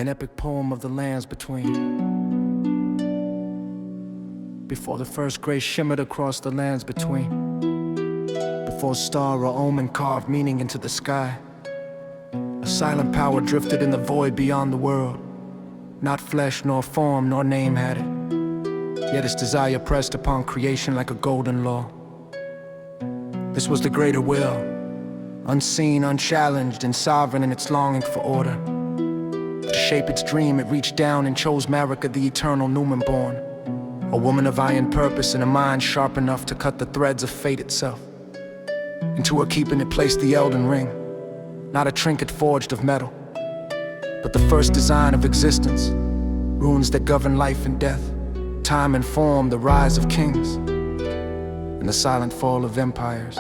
An epic poem of the lands between. Before the first gray shimmered across the lands between. Before star or omen carved meaning into the sky. A silent power drifted in the void beyond the world. Not flesh nor form nor name had it, yet its desire pressed upon creation like a golden law. This was the greater will, unseen, unchallenged, and sovereign in its longing for order. To shape its dream, it reached down and chose Marika, the eternal Numen-born, a woman of iron purpose and a mind sharp enough to cut the threads of fate itself. Into her keeping it placed the Elden Ring, not a trinket forged of metal, but the first design of existence, runes that govern life and death, time and form, the rise of kings, and the silent fall of empires.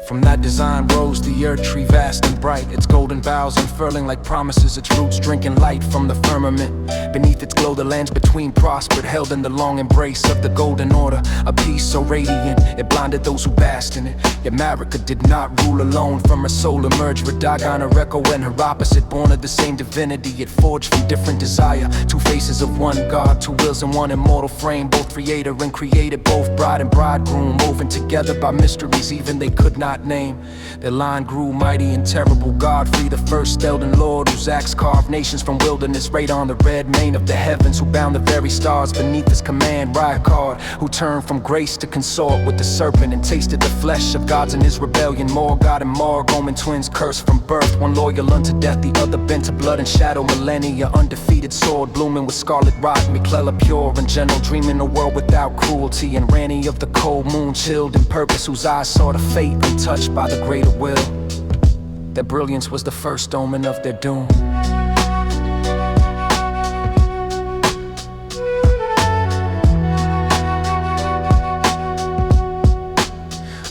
From that design rose the earth tree, vast and bright, its golden boughs unfurling like promises, its roots drinking light from the firmament. Beneath its glow the lands between prospered, held in the long embrace of the golden order, a peace so radiant it blinded those who basked in it. Yet Marika did not rule alone, from her soul emerged Radagon, her echo and her opposite, born of the same divinity, yet forged from different desire. Two faces of one God, two wills in one immortal frame, both creator and created, both bride and bridegroom, woven together by mysteries even they could not name. Their line grew mighty and terrible. Godfrey, the first Elden Lord, whose axe carved nations from wilderness right on the red mane of the heavens, who bound the very stars beneath his command. Ryakard, who turned from grace to consort with the serpent and tasted the flesh of gods in his rebellion. Morgott and Morg, Omen twins cursed from birth, one loyal unto death, the other bent to blood and shadow. Millennia, undefeated sword blooming with scarlet rot. Miklela, pure and gentle, dreaming a world without cruelty. And Rani of the cold moon, chilled in purpose, whose eyes saw the fate untouched by the greater will. Their brilliance was the first omen of their doom.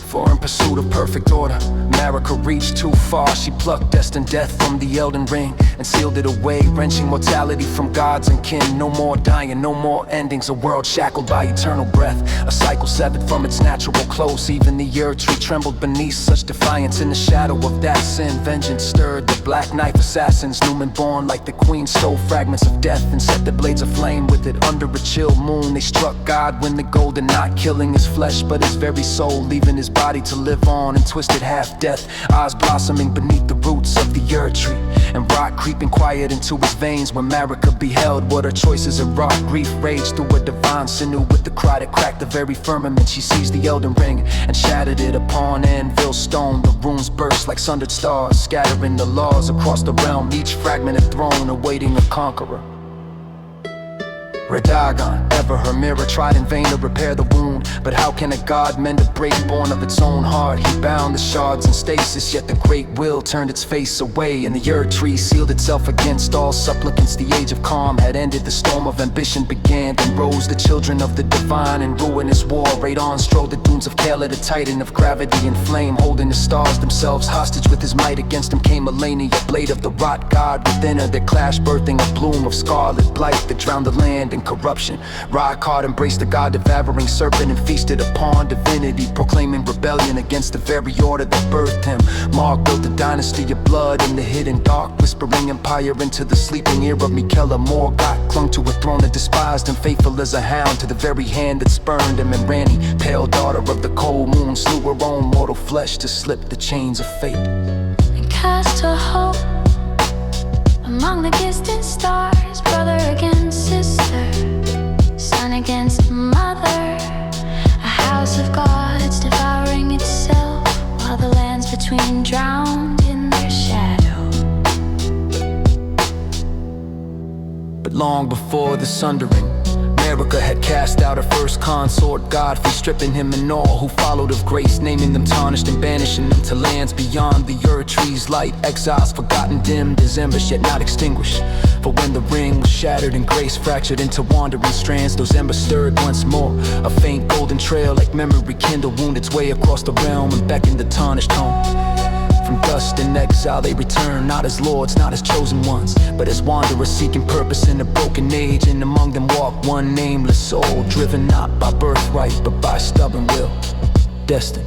For in pursuit of perfect order, Marika reached too far. She plucked destined death from the Elden Ring and sealed it away, wrenching mortality from gods and kin. No more dying, no more endings, a world shackled by eternal breath, a cycle severed from its natural close. Even the earth tree trembled beneath such defiance. In the shadow of that sin, vengeance stirred the black knife assassins. Numen-born like the queen stole fragments of death and set the blades aflame with it. Under a chill moon they struck God when the golden, not killing his flesh but his very soul, leaving his body to live on in twisted half-death, eyes blossoming beneath the roots of the earth tree, and rot creeping quiet into his veins. When Marika beheld what her choices had wrought, grief raged through her divine sinew with the cry that cracked the very firmament. She seized the Elden Ring and shattered it upon anvil stone. The runes burst like sundered stars, scattering the laws across the realm, each fragment a throne awaiting a conqueror. Radagon, ever her mirror, tried in vain to repair the wound. But how can a god mend a break born of its own heart? He bound the shards in stasis, yet the great will turned its face away, and the earth tree sealed itself against all supplicants. The age of calm had ended, the storm of ambition began. Then rose the children of the divine in ruinous war. Radon strode the dunes of Kala, the titan of gravity and flame, holding the stars themselves hostage with his might. Against him came Elenia, blade of the rot god within her, that clashed, birthing a bloom of scarlet blight that drowned the land in corruption. Ryakard embraced the god-devouring serpent and feasted upon divinity, proclaiming rebellion against the very order that birthed him. Morg built a dynasty of blood in the hidden dark, whispering empire into the sleeping ear of Mikella. Morgott clung to a throne that despised him, faithful as a hound to the very hand that spurned him. And Rani, pale daughter of the cold moon, slew her own mortal flesh to slip the chains of fate. And cast her hope among the distant stars, brother against sister, son against mother, a house of gods devouring itself, while the lands between drowned in their shadow. But long before the sundering, Marika had cast out her first consort, Godfrey, stripping him and all who followed of grace, naming them tarnished and banishing them to lands beyond the earth tree's light. Exiles forgotten, dimmed as embers, yet not extinguished. For when the ring was shattered and grace fractured into wandering strands, those embers stirred once more. A faint golden trail like memory kindled, wound its way across the realm and beckoned the tarnished home. From dust and exile they return, not as lords, not as chosen ones, but as wanderers seeking purpose in a broken age. And among them walked one nameless soul, driven not by birthright but by stubborn will, destined